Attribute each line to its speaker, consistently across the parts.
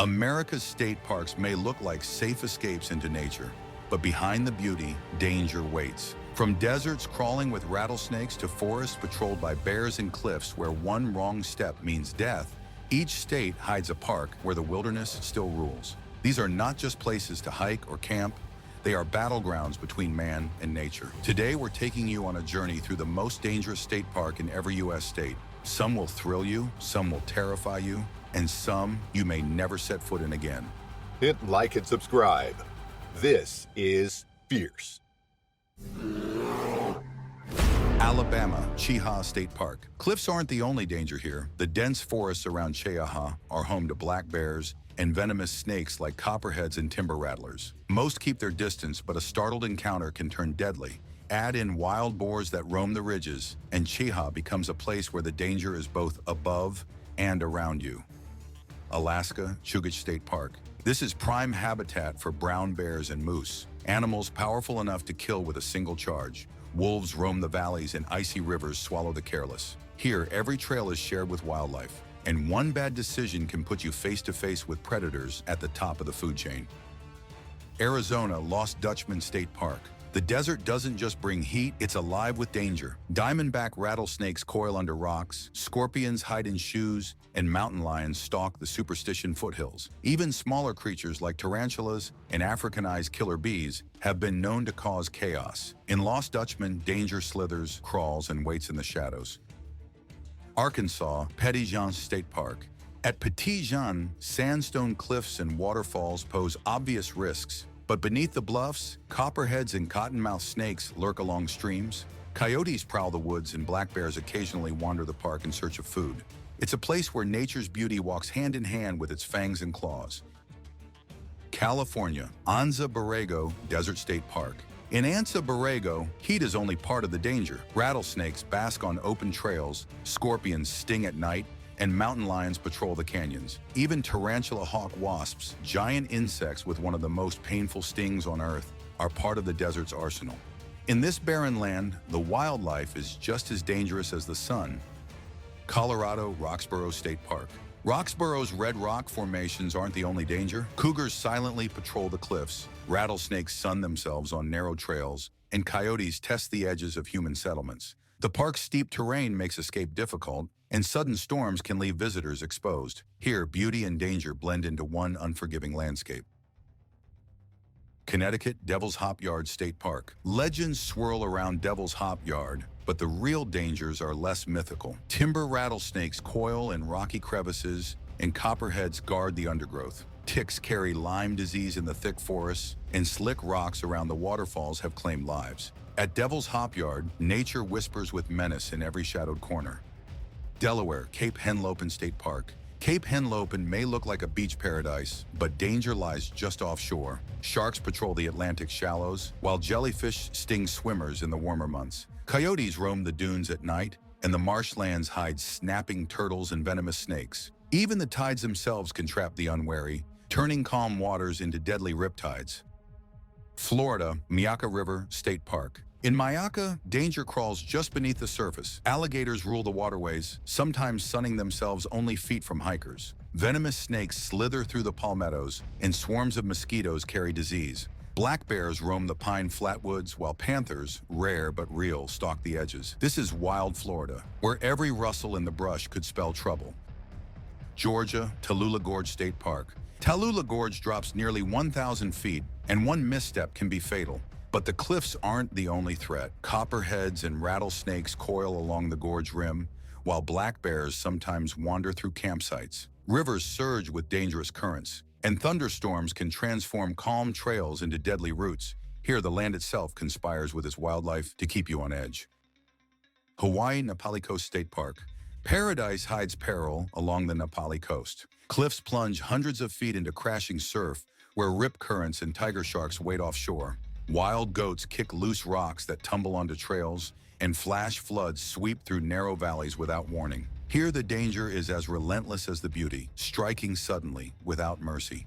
Speaker 1: America's state parks may look like safe escapes into nature, but behind the beauty, danger waits. From deserts crawling with rattlesnakes to forests patrolled by bears and cliffs where one wrong step means death, each state hides a park where the wilderness still rules. These are not just places to hike or camp, they are battlegrounds between man and nature. Today, we're taking you on a journey through the most dangerous state park in every U.S. state. Some will thrill you, some will terrify you, and some you may never set foot in again.
Speaker 2: Hit like and subscribe. This is Fierce.
Speaker 1: Alabama, Cheaha State Park. Cliffs aren't the only danger here. The dense forests around Cheaha are home to black bears and venomous snakes like copperheads and timber rattlers. Most keep their distance, but a startled encounter can turn deadly. Add in wild boars that roam the ridges, and Cheaha becomes a place where the danger is both above and around you. Alaska, Chicot State Park. This is prime habitat for brown bears and moose, animals powerful enough to kill with a single charge. Wolves roam the valleys and icy rivers swallow the careless. Here, every trail is shared with wildlife, and one bad decision can put you face to face with predators at the top of the food chain. Arizona, Lost Dutchman State Park. The desert doesn't just bring heat, it's alive with danger. Diamondback rattlesnakes coil under rocks, scorpions hide in shoes, and mountain lions stalk the superstition foothills. Even smaller creatures like tarantulas and Africanized killer bees have been known to cause chaos. In Lost Dutchman, danger slithers, crawls, and waits in the shadows. Arkansas, Petit Jean State Park. At Petit Jean, sandstone cliffs and waterfalls pose obvious risks. But beneath the bluffs, copperheads and cottonmouth snakes lurk along streams. Coyotes prowl the woods and black bears occasionally wander the park in search of food. It's a place where nature's beauty walks hand in hand with its fangs and claws. California, Anza Borrego Desert State Park. In Anza Borrego, heat is only part of the danger. Rattlesnakes bask on open trails, scorpions sting at night, and mountain lions patrol the canyons. Even tarantula hawk wasps, giant insects with one of the most painful stings on Earth, are part of the desert's arsenal. In this barren land, the wildlife is just as dangerous as the sun. Colorado, Roxborough State Park. Roxborough's red rock formations aren't the only danger. Cougars silently patrol the cliffs, rattlesnakes sun themselves on narrow trails, and coyotes test the edges of human settlements. The park's steep terrain makes escape difficult, and sudden storms can leave visitors exposed. Here, beauty and danger blend into one unforgiving landscape. Connecticut, Devil's Hop Yard State Park. Legends swirl around Devil's Hop Yard, but the real dangers are less mythical. Timber rattlesnakes coil in rocky crevices, and copperheads guard the undergrowth. Ticks carry Lyme disease in the thick forests, and slick rocks around the waterfalls have claimed lives. At Devil's Hop Yard, nature whispers with menace in every shadowed corner. Delaware, Cape Henlopen State Park. Cape Henlopen may look like a beach paradise, but danger lies just offshore. Sharks patrol the Atlantic shallows, while jellyfish sting swimmers in the warmer months. Coyotes roam the dunes at night, and the marshlands hide snapping turtles and venomous snakes. Even the tides themselves can trap the unwary, turning calm waters into deadly riptides. Florida, Myakka River State Park. In Myakka, danger crawls just beneath the surface. Alligators rule the waterways, sometimes sunning themselves only feet from hikers. Venomous snakes slither through the palmettos, and swarms of mosquitoes carry disease. Black bears roam the pine flatwoods, while panthers, rare but real, stalk the edges. This is wild Florida, where every rustle in the brush could spell trouble. Georgia, Tallulah Gorge State Park. Tallulah Gorge drops nearly 1,000 feet, and one misstep can be fatal. But the cliffs aren't the only threat. Copperheads and rattlesnakes coil along the gorge rim, while black bears sometimes wander through campsites. Rivers surge with dangerous currents, and thunderstorms can transform calm trails into deadly routes. Here, the land itself conspires with its wildlife to keep you on edge. Hawaii, Nepali Coast State Park. Paradise hides peril along the Nepali coast. Cliffs plunge hundreds of feet into crashing surf, where rip currents and tiger sharks wait offshore. Wild goats kick loose rocks that tumble onto trails, and flash floods sweep through narrow valleys without warning. Here, the danger is as relentless as the beauty, striking suddenly, without mercy.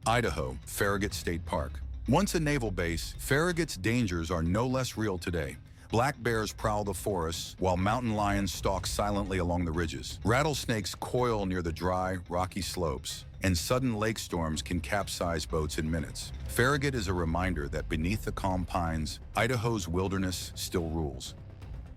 Speaker 1: Idaho, Farragut State Park. Once a naval base, Farragut's dangers are no less real today. Black bears prowl the forests, while mountain lions stalk silently along the ridges. Rattlesnakes coil near the dry, rocky slopes, and sudden lake storms can capsize boats in minutes. Farragut is a reminder that beneath the calm pines, Idaho's wilderness still rules.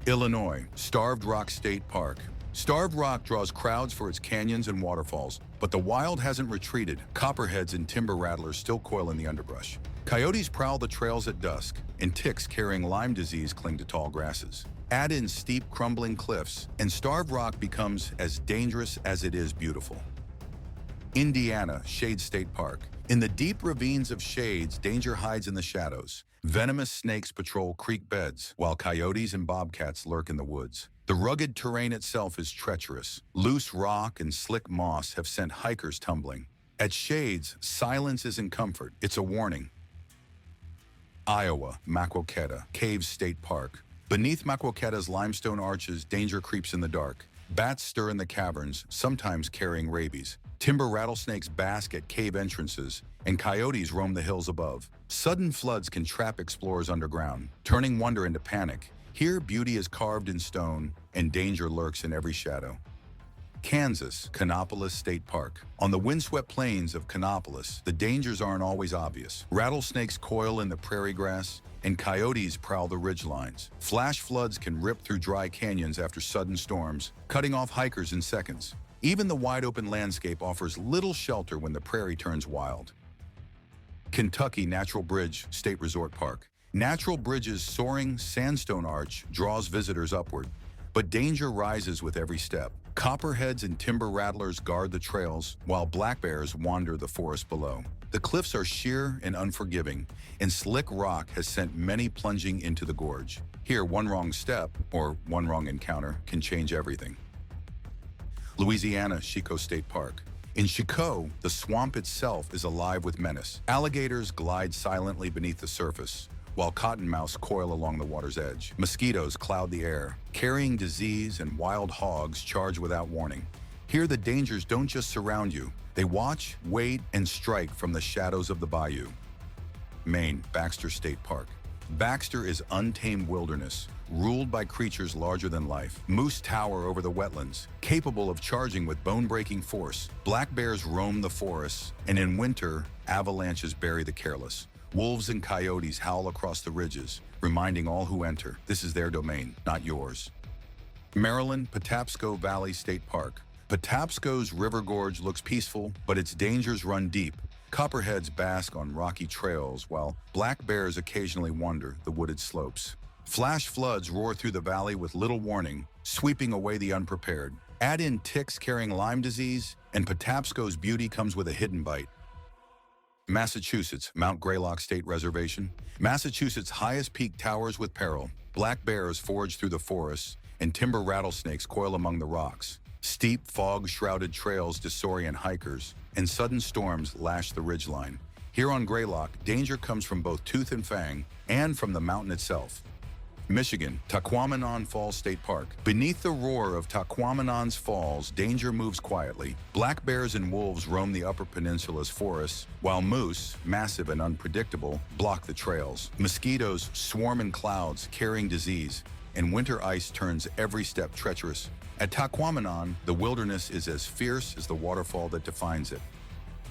Speaker 1: Illinois, Starved Rock State Park. Starved Rock draws crowds for its canyons and waterfalls, but the wild hasn't retreated. Copperheads and timber rattlers still coil in the underbrush. Coyotes prowl the trails at dusk, and ticks carrying Lyme disease cling to tall grasses. Add in steep, crumbling cliffs, and Starved Rock becomes as dangerous as it is beautiful. Indiana, Shade State Park. In the deep ravines of shades, danger hides in the shadows. Venomous snakes patrol creek beds, while coyotes and bobcats lurk in the woods. The rugged terrain itself is treacherous. Loose rock and slick moss have sent hikers tumbling. At Shades, silence isn't comfort, it's a warning. Iowa, Maquoketa, Caves State Park. Beneath Maquoketa's limestone arches, danger creeps in the dark. Bats stir in the caverns, sometimes carrying rabies. Timber rattlesnakes bask at cave entrances, and coyotes roam the hills above. Sudden floods can trap explorers underground, turning wonder into panic. Here, beauty is carved in stone, and danger lurks in every shadow. Kansas, Kanopolis State Park. On the windswept plains of Kanopolis, the dangers aren't always obvious. Rattlesnakes coil in the prairie grass, and coyotes prowl the ridgelines. Flash floods can rip through dry canyons after sudden storms, cutting off hikers in seconds. Even the wide-open landscape offers little shelter when the prairie turns wild. Kentucky Natural Bridge State Resort Park. Natural Bridge's soaring sandstone arch draws visitors upward, but danger rises with every step. Copperheads and timber rattlers guard the trails, while black bears wander the forest below. The cliffs are sheer and unforgiving, and slick rock has sent many plunging into the gorge. Here, one wrong step, or one wrong encounter, can change everything. Louisiana, Chicot State Park. In Chicot, the swamp itself is alive with menace. Alligators glide silently beneath the surface, while cottonmouths coil along the water's edge. Mosquitoes cloud the air, carrying disease, and wild hogs charge without warning. Here, the dangers don't just surround you. They watch, wait, and strike from the shadows of the bayou. Maine, Baxter State Park. Baxter is untamed wilderness, ruled by creatures larger than life. Moose tower over the wetlands, capable of charging with bone-breaking force. Black bears roam the forests, and in winter, avalanches bury the careless. Wolves and coyotes howl across the ridges, reminding all who enter, this is their domain, not yours. Maryland, Patapsco Valley State Park. Patapsco's river gorge looks peaceful, but its dangers run deep. Copperheads bask on rocky trails, while black bears occasionally wander the wooded slopes. Flash floods roar through the valley with little warning, sweeping away the unprepared. Add in ticks carrying Lyme disease, and Patapsco's beauty comes with a hidden bite. Massachusetts, Mount Greylock State Reservation. Massachusetts' highest peak towers with peril. Black bears forage through the forests, and timber rattlesnakes coil among the rocks. Steep, fog-shrouded trails disorient hikers, and sudden storms lash the ridgeline. Here on Greylock, danger comes from both tooth and fang, and from the mountain itself. Michigan, Tahquamenon Falls State Park. Beneath the roar of Tahquamenon's falls, danger moves quietly. Black bears and wolves roam the Upper Peninsula's forests, while moose, massive and unpredictable, block the trails. Mosquitoes swarm in clouds, carrying disease, and winter ice turns every step treacherous. At Tahquamenon, the wilderness is as fierce as the waterfall that defines it.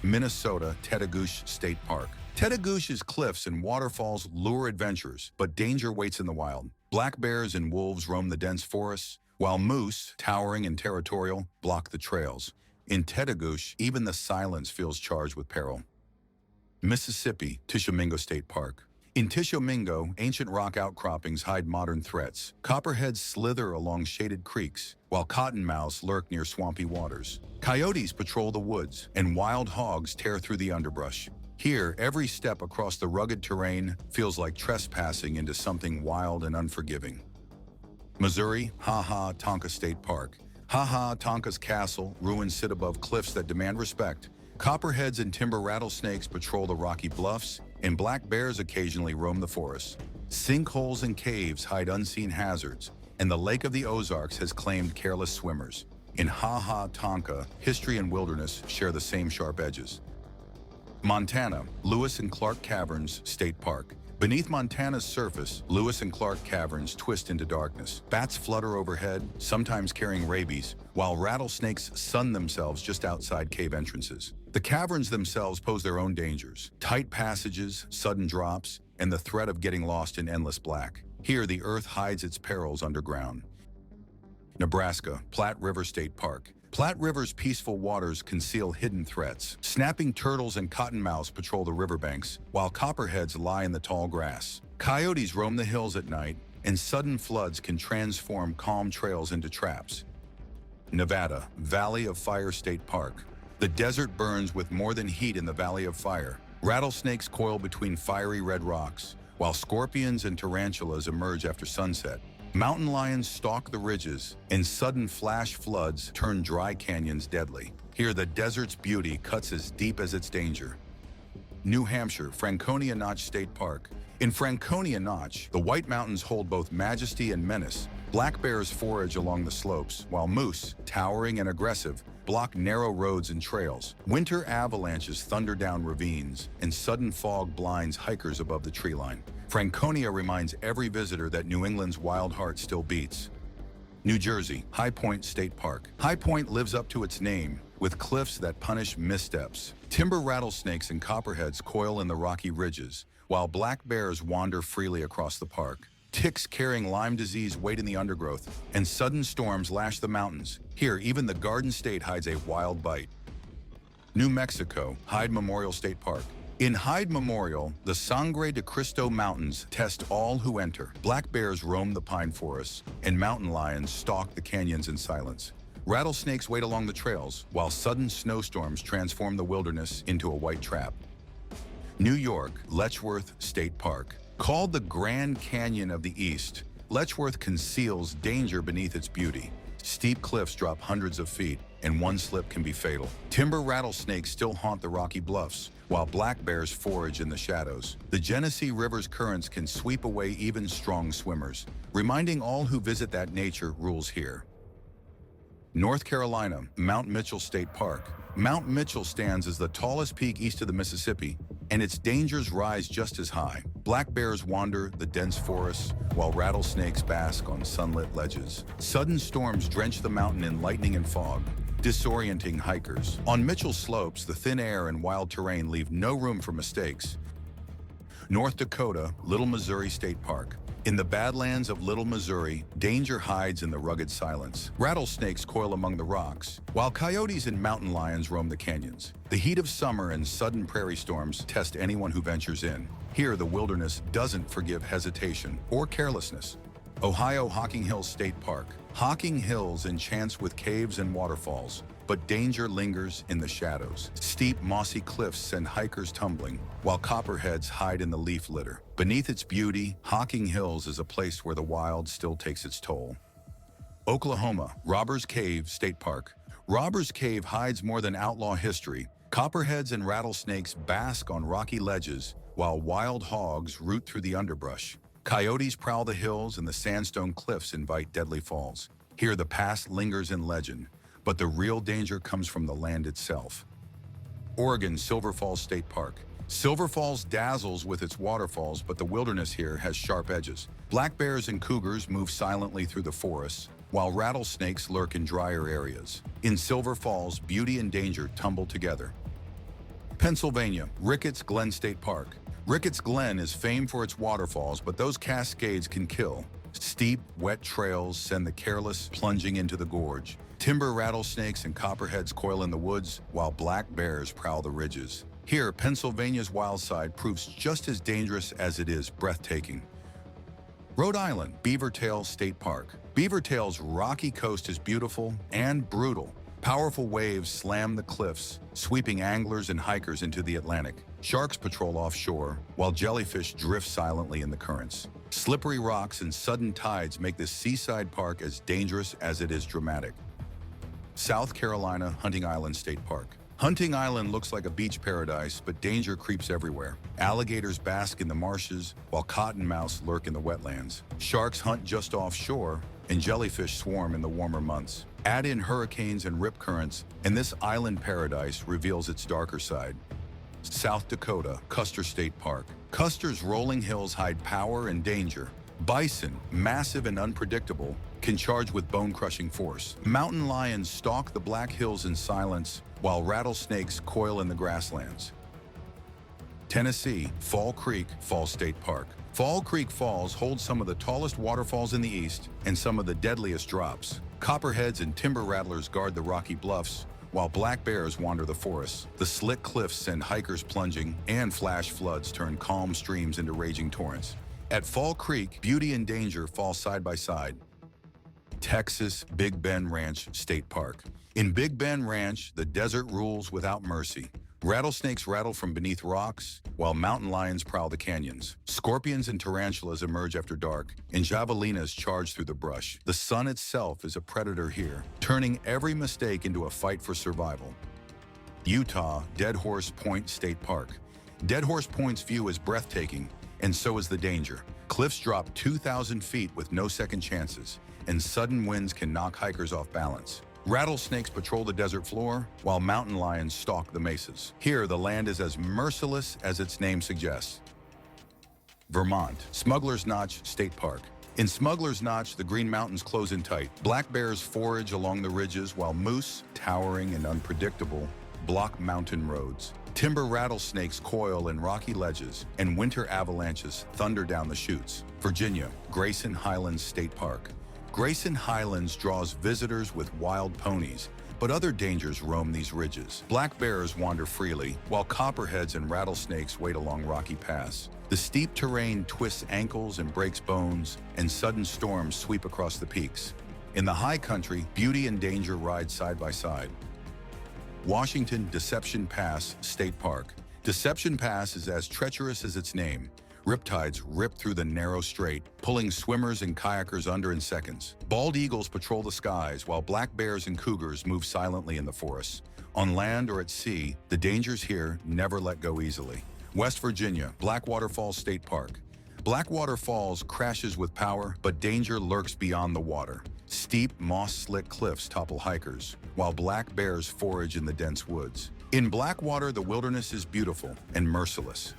Speaker 1: Minnesota, Tettegouche State Park. Tettegouche's cliffs and waterfalls lure adventurers, but danger waits in the wild. Black bears and wolves roam the dense forests, while moose, towering and territorial, block the trails. In Tettegouche, even the silence feels charged with peril. Mississippi, Tishomingo State Park. In Tishomingo, ancient rock outcroppings hide modern threats. Copperheads slither along shaded creeks, while cottonmouths lurk near swampy waters. Coyotes patrol the woods, and wild hogs tear through the underbrush. Here, every step across the rugged terrain feels like trespassing into something wild and unforgiving. Missouri, Cheaha State Park. Cheaha's castle, ruins sit above cliffs that demand respect. Copperheads and timber rattlesnakes patrol the rocky bluffs, and black bears occasionally roam the forests. Sinkholes and caves hide unseen hazards, and the Lake of the Ozarks has claimed careless swimmers. In Cheaha, history and wilderness share the same sharp edges. Montana, Lewis and Clark Caverns State Park. Beneath Montana's surface, Lewis and Clark caverns twist into darkness. Bats flutter overhead, sometimes carrying rabies, while rattlesnakes sun themselves just outside cave entrances. The caverns themselves pose their own dangers: tight passages, sudden drops, and the threat of getting lost in endless black. Here, the earth hides its perils underground. Nebraska, Platte River State Park. Platte River's peaceful waters conceal hidden threats. Snapping turtles and cottonmouths patrol the riverbanks, while copperheads lie in the tall grass. Coyotes roam the hills at night, and sudden floods can transform calm trails into traps. Nevada, Valley of Fire State Park. The desert burns with more than heat in the Valley of Fire. Rattlesnakes coil between fiery red rocks, while scorpions and tarantulas emerge after sunset. Mountain lions stalk the ridges, and sudden flash floods turn dry canyons deadly. Here, the desert's beauty cuts as deep as its danger. New Hampshire, Franconia Notch State Park. In Franconia Notch, the White Mountains hold both majesty and menace. Black bears forage along the slopes, while moose, towering and aggressive, block narrow roads and trails. Winter avalanches thunder down ravines, and sudden fog blinds hikers above the tree line. Franconia reminds every visitor that New England's wild heart still beats. New Jersey, High Point State Park. High Point lives up to its name, with cliffs that punish missteps. Timber rattlesnakes and copperheads coil in the rocky ridges, while black bears wander freely across the park. Ticks carrying Lyme disease wait in the undergrowth, and sudden storms lash the mountains. Here, even the Garden State hides a wild bite. New Mexico, Hyde Memorial State Park. In Hyde Memorial, the Sangre de Cristo Mountains test all who enter. Black bears roam the pine forests, and mountain lions stalk the canyons in silence. Rattlesnakes wait along the trails, while sudden snowstorms transform the wilderness into a white trap. New York, Letchworth State Park. Called the Grand Canyon of the East, Letchworth conceals danger beneath its beauty. Steep cliffs drop hundreds of feet, and one slip can be fatal. Timber rattlesnakes still haunt the rocky bluffs, while black bears forage in the shadows. The Genesee River's currents can sweep away even strong swimmers, reminding all who visit that nature rules here. North Carolina, Mount Mitchell State Park. Mount Mitchell stands as the tallest peak east of the Mississippi, and its dangers rise just as high. Black bears wander the dense forests, while rattlesnakes bask on sunlit ledges. Sudden storms drench the mountain in lightning and fog, disorienting hikers. On Mitchell slopes, the thin air and wild terrain leave no room for mistakes. North Dakota, Little Missouri State Park. In the Badlands of Little Missouri, danger hides in the rugged silence. Rattlesnakes coil among the rocks, while coyotes and mountain lions roam the canyons. The heat of summer and sudden prairie storms test anyone who ventures in. Here, the wilderness doesn't forgive hesitation or carelessness. Ohio, Hocking Hills State Park. Hocking Hills enchants with caves and waterfalls, but danger lingers in the shadows. Steep, mossy cliffs send hikers tumbling, while copperheads hide in the leaf litter. Beneath its beauty, Hocking Hills is a place where the wild still takes its toll. Oklahoma, Robbers Cave State Park. Robbers Cave hides more than outlaw history. Copperheads and rattlesnakes bask on rocky ledges, while wild hogs root through the underbrush. Coyotes prowl the hills, and the sandstone cliffs invite deadly falls. Here, the past lingers in legend, but the real danger comes from the land itself. Oregon, Silver Falls State Park. Silver Falls dazzles with its waterfalls, but the wilderness here has sharp edges. Black bears and cougars move silently through the forests, while rattlesnakes lurk in drier areas. In Silver Falls, beauty and danger tumble together. Pennsylvania, Ricketts Glen State Park. Ricketts Glen is famed for its waterfalls, but those cascades can kill. Steep, wet trails send the careless plunging into the gorge. Timber rattlesnakes and copperheads coil in the woods, while black bears prowl the ridges. Here, Pennsylvania's wild side proves just as dangerous as it is breathtaking. Rhode Island, Beavertail State Park. Beavertail's rocky coast is beautiful and brutal. Powerful waves slam the cliffs, sweeping anglers and hikers into the Atlantic. Sharks patrol offshore, while jellyfish drift silently in the currents. Slippery rocks and sudden tides make this seaside park as dangerous as it is dramatic. South Carolina, Hunting Island State Park. Hunting Island looks like a beach paradise, but danger creeps everywhere. Alligators bask in the marshes, while cottonmouths lurk in the wetlands. Sharks hunt just offshore, and jellyfish swarm in the warmer months. Add in hurricanes and rip currents, and this island paradise reveals its darker side. South Dakota, Custer State Park. Custer's rolling hills hide power and danger. Bison, massive and unpredictable, can charge with bone-crushing force. Mountain lions stalk the Black Hills in silence, while rattlesnakes coil in the grasslands. Tennessee, Fall Creek Falls State Park. Fall Creek Falls holds some of the tallest waterfalls in the east and some of the deadliest drops. Copperheads and timber rattlers guard the rocky bluffs, while black bears wander the forests. The slick cliffs send hikers plunging, and flash floods turn calm streams into raging torrents. At Fall Creek, beauty and danger fall side by side. Texas Big Bend Ranch State Park. In Big Bend Ranch, the desert rules without mercy. Rattlesnakes rattle from beneath rocks, while mountain lions prowl the canyons. Scorpions and tarantulas emerge after dark, and javelinas charge through the brush. The sun itself is a predator here, turning every mistake into a fight for survival. Utah Dead Horse Point State Park. Dead Horse Point's view is breathtaking, and so is the danger. Cliffs drop 2,000 feet with no second chances, and sudden winds can knock hikers off balance. Rattlesnakes patrol the desert floor, while mountain lions stalk the mesas. Here, the land is as merciless as its name suggests. Vermont, Smuggler's Notch State Park. In Smuggler's Notch, the Green Mountains close in tight. Black bears forage along the ridges, while moose, towering and unpredictable, block mountain roads. Timber rattlesnakes coil in rocky ledges, and winter avalanches thunder down the chutes. Virginia, Grayson Highlands State Park. Grayson Highlands draws visitors with wild ponies, but other dangers roam these ridges. Black bears wander freely, while copperheads and rattlesnakes wait along rocky paths. The steep terrain twists ankles and breaks bones, and sudden storms sweep across the peaks. In the high country, beauty and danger ride side by side. Washington Deception Pass State Park. Deception Pass is as treacherous as its name. Riptides rip through the narrow strait, pulling swimmers and kayakers under in seconds. Bald eagles patrol the skies, while black bears and cougars move silently in the forests. On land or at sea, the dangers here never let go easily. West Virginia, Blackwater Falls State Park. Blackwater Falls crashes with power, but danger lurks beyond the water. Steep, moss-slick cliffs topple hikers, while black bears forage in the dense woods. In Blackwater, the wilderness is beautiful and merciless.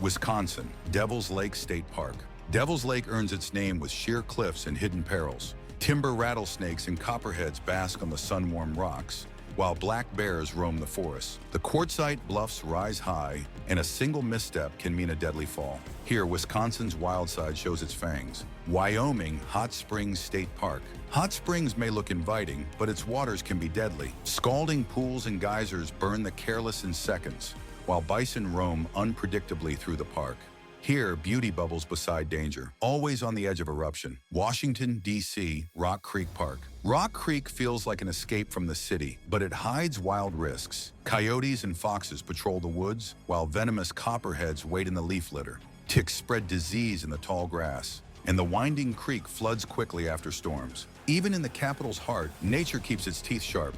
Speaker 1: Wisconsin, Devil's Lake State Park. Devil's Lake earns its name with sheer cliffs and hidden perils. Timber rattlesnakes and copperheads bask on the sun-warmed rocks, while black bears roam the forests. The quartzite bluffs rise high, and a single misstep can mean a deadly fall. Here, Wisconsin's wild side shows its fangs. Wyoming Hot Springs State Park. Hot Springs may look inviting, but its waters can be deadly. Scalding pools and geysers burn the careless in seconds, while bison roam unpredictably through the park. Here, beauty bubbles beside danger, always on the edge of eruption. Washington, D.C., Rock Creek Park. Rock Creek feels like an escape from the city, but it hides wild risks. Coyotes and foxes patrol the woods, while venomous copperheads wait in the leaf litter. Ticks spread disease in the tall grass, and the winding creek floods quickly after storms. Even in the capital's heart, nature keeps its teeth sharp.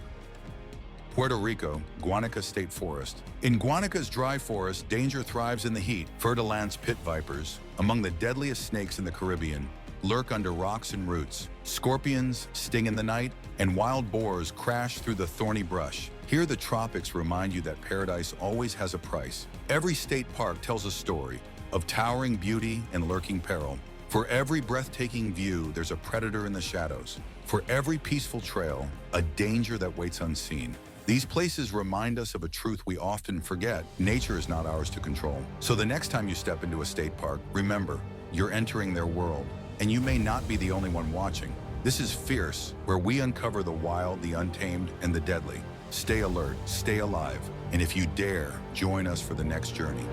Speaker 1: Puerto Rico, Guanica State Forest. In Guanica's dry forest, danger thrives in the heat. Fer-de-lance pit vipers, among the deadliest snakes in the Caribbean, lurk under rocks and roots. Scorpions sting in the night, and wild boars crash through the thorny brush. Here, the tropics remind you that paradise always has a price. Every state park tells a story of towering beauty and lurking peril. For every breathtaking view, there's a predator in the shadows. For every peaceful trail, a danger that waits unseen. These places remind us of a truth we often forget. Nature is not ours to control. So the next time you step into a state park, remember, you're entering their world, and you may not be the only one watching. This is Fierce, where we uncover the wild, the untamed, and the deadly. Stay alert, stay alive, and if you dare, join us for the next journey.